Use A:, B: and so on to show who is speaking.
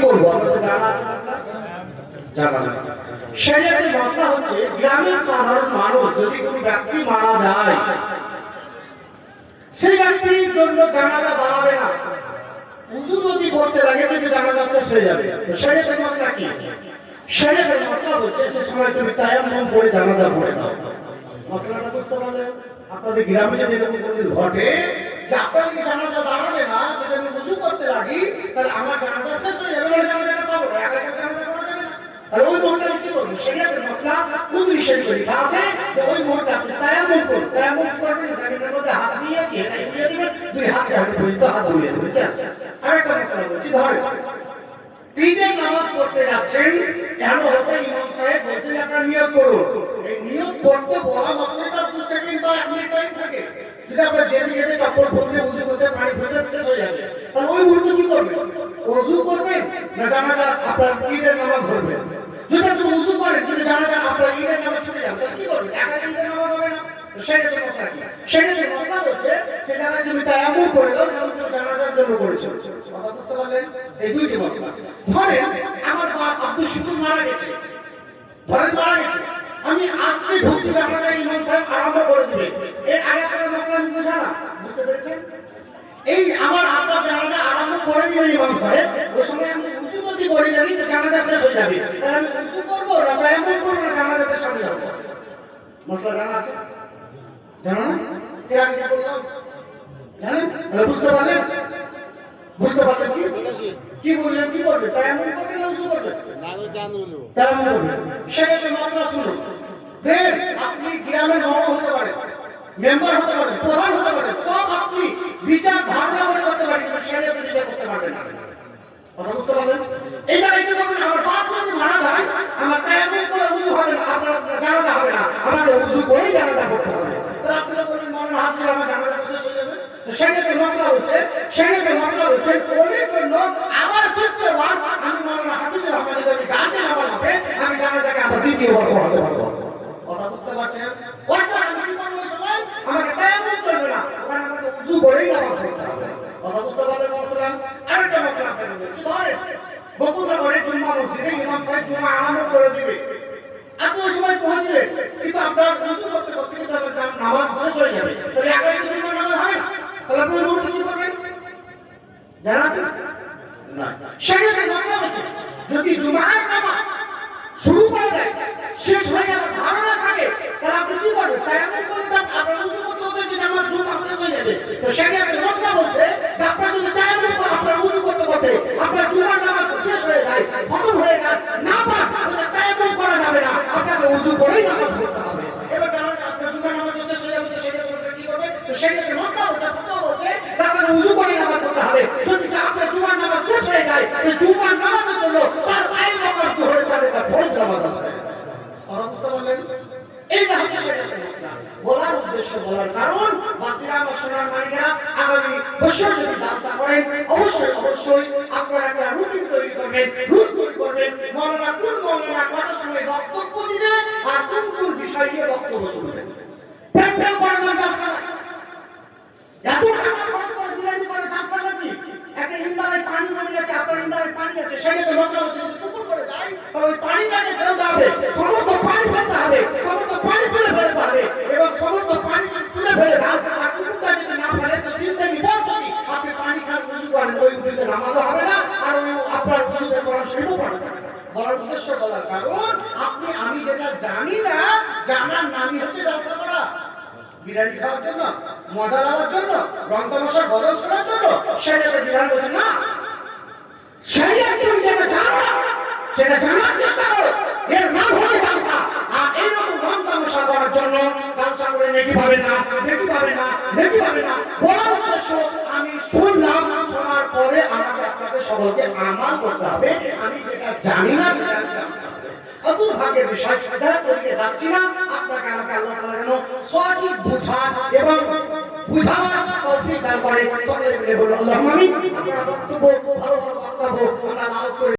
A: করবো? আপনাদের জানা আছে মশলা? জানা না। শরীয়তের মশলা হচ্ছে গ্রামের সাধারণ মানুষ যদি কোনো ব্যক্তি মারা যায়, সেই ব্যক্তির জন্য জানাজা দাঁড়াবে না, উযু যদি করতে লাগে তাহলে জানাজা শেষ হয়ে যাবে। তো শরীয়তের মশলা কি? শরীয়তের মশলা হচ্ছে সে সময় তুমি তায়াম্মুম করে জানাজা পড়ে নাও। মশলাটা বুঝতে পারলেন? আপনাদের গ্রামে যদি এরকম কোনদিন ঘটে যে আপনার কি জানাজা দাঁড়াবে না, যদি আমি উযু করতে লাগি তাহলে আমার জানাজা শেষ হয়ে যাবে, মানে জানাজাটা পাবো না, একা একা জানাজা পড়া যাবে না। তাহলে ওই মুহূর্তে আমি কি করবো? শরীয়তের মশলা কুদরি শরীফে লেখা আছে যে ওই মুহূর্তে আপনি তায়াম্মুম করুন। তায়াম্মুম করবেন, জমিনের মধ্যে হাত দিয়ে চেহারা ঘুরিয়ে দিবেন, দুই হাতে হাতে পর্যন্ত হাত ঘুরিয়ে দিবেন। ঠিক আছে? আরেকটা মশলা বলছি, ধরেন ঈদের নামাজ পড়তে যাচ্ছেন, এমন অবস্থায় ইমাম সাহেব বলছেন আপনারা নিয়ত করুন। এই নিয়ত করতে বলা মাত্রই তার 2 সেকেন্ড বা 1 মিনিট টাইম থাকে। যদি আপনারা যেতে যেতে চপ্পল খুলতে, উযু করতে, পানি খুলতে শেষ হয়ে যাবে, তাহলে ওই মুহূর্তে কি করবেন? ওযু করবেন না জানাজা আপনার ঈদের নামাজ পড়বেন? যদি আপনি উযু করেন কিন্তু জানাজা আপনার ঈদের নামাজ ছুটে যাবে, তাহলে কি করবেন? একা ঈদের নামাজ হবে না। তো শরীয়তের মশলা কি? শরীয়তের মশলা হচ্ছে সেটা তুমি তায়াম্মুম করে দাও, যেমন তুমি জানাজার জন্য করেছো। কথা বুঝতে পারলেন? এই দুইটি মশলা। ধরেন আমার বাপ আব্দুল শুকুর মারা গেছে, ধরেন মারা গেছে, আমি আজকে ঢুকছি জানাজা, ইমাম সাহেব আরম্ভ করে দিবে, এর আগে একটা মশলা আমি বুঝালাম, বুঝতে পেরেছেন? এই আমার আব্বা জানাজা আরম্ভ করে দিবে ইমাম সাহেব, ওই সময় আমি উযু যদি করি লাগি তো জানাজা শেষ হয়ে যাবে, তাহলে আমি উযু করবো না তায়াম্মুম করবো না জানাজাতে সামনে যাবো? মশলা জানা আছে? জানা না? এর আগে কি বললাম জানেন? তাহলে বুঝতে পারলেন? বুঝতে পারলেন কি কি বললেন? কি করবে? তায়াম্মুম করবে না উযু করবে? না, আমি জানবো তায়াম্মুম করবে। সেটাকে মশলা শুনুন। দেন আপনি গ্রামের বড় হতে পারেন, মেম্বার হতে পারেন, প্রধান হতে পারেন, সব আপনি বিচার ধারণা করে করতে পারেন, কিন্তু শরীয়তে বিচার করতে পারবেন না। কথা বুঝতে পারলেন? এই জায়গায় কি করবেন? আমার বাপ যদি মারা যায়, আমার তায়াম্মুম করে উযু হবে না, আপনার জানাজা হবে না, আমাকে উযু করেই জানাজা করতে হবে। তাহলে আপনি বলবেন মরণ হাত দিয়ে আমার জানাজা শেষ হয়ে যাবে। তো শরীয়তের মশলা হচ্ছে ওদের জন্য আবার দ্বিতীয়বার আমি মাওলানা হাফিজুর রহমান যদি গার্জেন আমার মাপে আমি জানাজাকে আবার দ্বিতীয়বার পড়াতে পারবো। কথা বুঝতে পারছেন? অর্থাৎ আমি কি করবো? ওই সময় আমাকে তায়াম্মুম চলবে না, ওখানে আমাকে উযু করেই নামাজ পড়তে হবে। কথা বুঝতে পারলেন? মশলা আরেকটা মশলা আপনাকে বলছি। ধরেন বকুলনগরে জুম্মা মসজিদে ইমাম সাহেব জুম্মা আরম্ভ করে দিবে, আপনি ওই সময় পৌঁছলেন, কিন্তু আপনার উযু করতে করতে কিন্তু আপনার নামাজ শেষ হয়ে যাবে, তাহলে একাই কি জুম্মার নামাজ হয় না? তাহলে আপনি ওই মুহূর্তে কি করবেন? জানা আছে না? শরীয়তের মশলা আছে যদি জুমার নামাজ শুরু করে দেয়, শেষ হয়ে যাবে ধারণা থাকে, তাহলে আপনি কি করবেন? তায়াম্মুম করে দেন, আপনার উযু করতে করতে যদি আমার জুমা শেষ হয়ে যাবে, তো শরীয়তের মশলা বলছে যে আপনার যদি তায়াম্মুম করে আপনার উযু করতে করতে আপনার জুমার নামাজ শেষ হয়ে যায়, খতম হয়ে যায়, না পার তাহলে তায়াম্মুম করা যাবে না, আপনাকে উযু করেই নামাজ পড়তে হবে। এবার জানা যায় আপনার জুমার নামাজ শেষ হয়ে যাবে, তো শরীয়তের মশলা কি করবে? তো শরীয়তের মশলা বলছে, ফতোয়া বলছে আপনাকে উযু করে নামাজ পড়তে হবে। যদি আপনার জুমার নামাজ শেষ হয়ে যায়, এই জুমার নামাজের জন্য তার আইন মকাম জোহরের চারে তার ফরজ নামাজ আছে। কথা বুঝতে পারলেন? এইটা হচ্ছে শরীয়তের মশলা। বলার উদ্দেশ্য, বলার কারণ বাকিরা আমার সোনার মানিকেরা আগামী বছর যদি জালসা করেন অবশ্যই আপনারা একটা রুটিন তৈরি করবেন, রুল তৈরি করবেন, মাওলানা কটার সময় বক্তব্য দিবে আর কোন বিষয় নিয়ে বক্তব্য শুনবেন। প্যান্ডেল করানোর জালসা নাই, এত টাকা খরচ করে বিলানি করে জালসা নাকি? একটা ইন্দারায় পানি পড়ে গেছে, আপনার ইন্দারায় পানি আছে, সেটাতে মশলা হচ্ছে যদি পুকুর পড়ে যায় তাহলে ওই পানিটাকে ফেলতে হবে, সমস্ত পানি ফেলতে হবে, সমস্ত পানি তুলে ফেলতে হবে, এবং সমস্ত পানি যদি তুলে ফেলে দেন আর পুকুরটা যদি না ফেলে তো জিন্দেগি ভর যদি আপনি পানি খান উযু করেন, ওই উযুতে নামাজও হবে না আর ওই আপনার উযুতে কোরআন শরীফও পড়া যাবে না। বলার উদ্দেশ্য, বলার কারণ আপনি আমি যেটা জানি না, জানার নামই হচ্ছে জালসা করা। বিরিয়ানি খাওয়ার জন্য, মজা নেওয়ার জন্য, রং তামাশার গজল শোনার জন্য শরীয়তের বিধান বলছে না। শরীয়ত তুমি যেটা জানো না সেটা জানার চেষ্টা করো, এর নাম হচ্ছে জালসা। আর এইরকম রং তামাশা করার জন্য জালসা করে নেকি পাবেন না, নেকি পাবেন না, নেকি পাবেন না। বলার উদ্দেশ্য আমি শুনলাম, শোনার পরে আমাকে আপনাদের সকলকে আমাল করতে হবে, আমি যেটা জানি না সেটা জানতে হবে। অতুল ভাগ্যের বিষয় সেটা করিয়ে যাচ্ছি না, আপনাকে আমাকে আল্লাহ তাআলা যেন সঠিক বুঝার এবং বুঝাবার তৌফিক দান করে। সকলে মিলে বলুন আল্লাহুম্মা আমিন। আপনারা বক্তব্য ভালো বক্তব্য আমরা লাভ করে